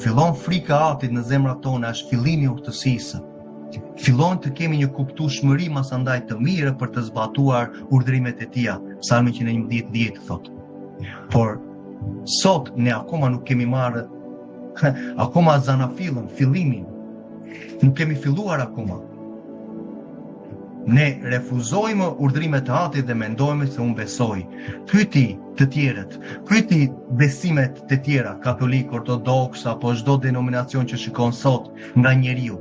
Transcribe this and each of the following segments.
Fillon frika e Atit në zemrat tona, është fillimi i urtësisë. Fillon të kemi një kuptueshmëri masandaj të mirë për të zbatuar urdhrimet e Tij. Psalmi 111:10 thotë. Por sot ne akoma nuk kemi marrë akoma zanafillën, fillimin. Nuk kemi filluar akoma. Ne refuzojmë urdhrimet e Atit dhe mendojmë se unë besoj. Pyeti të tjerët, pyeti besimet të tjera, katolik, ortodoks apo çdo denominacion që shikon sot nga njeriu.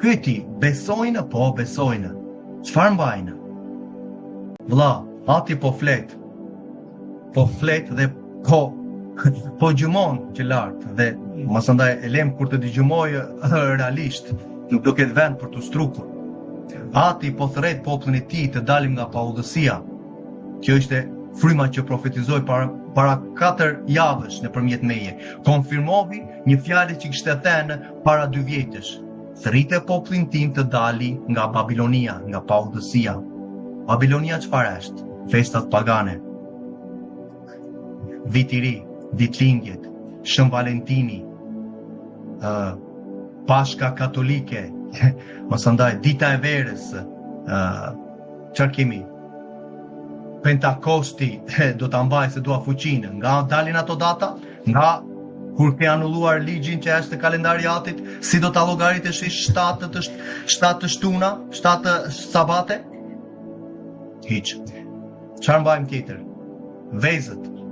Pyeti, besojnë? Po, besojnë. Çfarë mbajnë? Vlla, Ati po flet. Po flet dhe po gjumon që lartë dhe masandaj e lem kur të dëgjumoj realisht, nuk do ketë vend për të strukur. Ati po thret popullin e Tij të dalim nga paudhësia. Kjo ishte fryma që profetizoi para 4 javësh nëpërmjet meje. Konfirmovi një fjalë që kishte thënë para 2 vjetësh. Thritë popullin tim të dali nga Babilonia, nga paudhësia. Babilonia çfarë është? Festat pagane. Viti i ri, ditëlindjet, Shën Valentini, Pashka katolike, masandaj dita e verës, çfarë kemi? Pentakosti, do ta mbaj se dua fuqinë. Nga dalin ato data, nga kur ke anulluar ligjin që është kalendari i Atit, si do ta llogaritesh 7 shtuna, 7 sabate? Hiç. Çfarë mbajmë tjetër?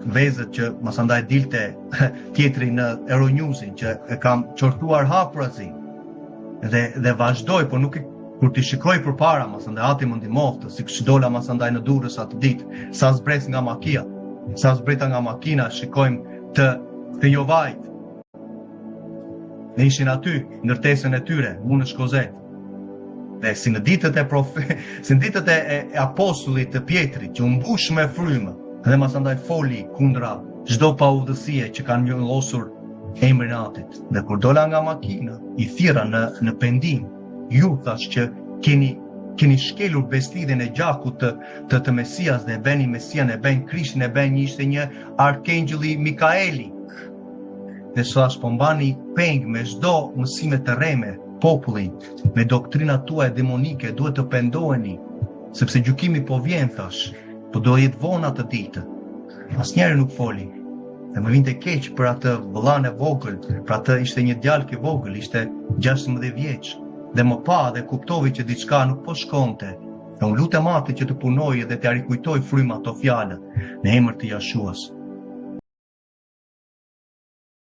Vezët që masandaj dilte tjetri në Euronewsin që e kam qortuar hapurazi dhe vazhdoj, por nuk kur ti shikoj përpara, masandaj Ati më ndihmoftë, si dola masandaj në Durrës atë ditë, sa zbres nga makia, sa zbreta nga makina, shikojmë të Jovajt. Ne ishin aty, ndërtesën e tyre, unë në Shkozet. Dhe si në ditët e apostullit të Pjetrit, që u mbush me frymë, dhe masandaj foli kundra çdo paudhësie që kanë njollosur emrin e Atit. Dhe kur dola nga makina, i thirra në pendim, ju thash që keni shkelur beslidhen e gjakut të Mesias dhe e beni Mesian, e beni Krishtin, e beni ishte një arkangjëlli Mikaeli. Dhe thash po mbani peng me çdo mësime të rreme popullin, me doktrinat tuaja demonike, duhet të pendoheni, sepse gjykimi po vjen, thash. Po do jetë vonë atë ditë. Asnjëri nuk foli. Dhe më vinte keq për atë vëllain e vogël, për atë ishte një djalë i vogël, ishte 16 vjeç. Dhe më pa dhe kuptovi që diçka nuk po shkonte. Dhe unë lutem Atit që të punojë dhe të rikujtoj fryma ato fjalë në emër të Jashuas.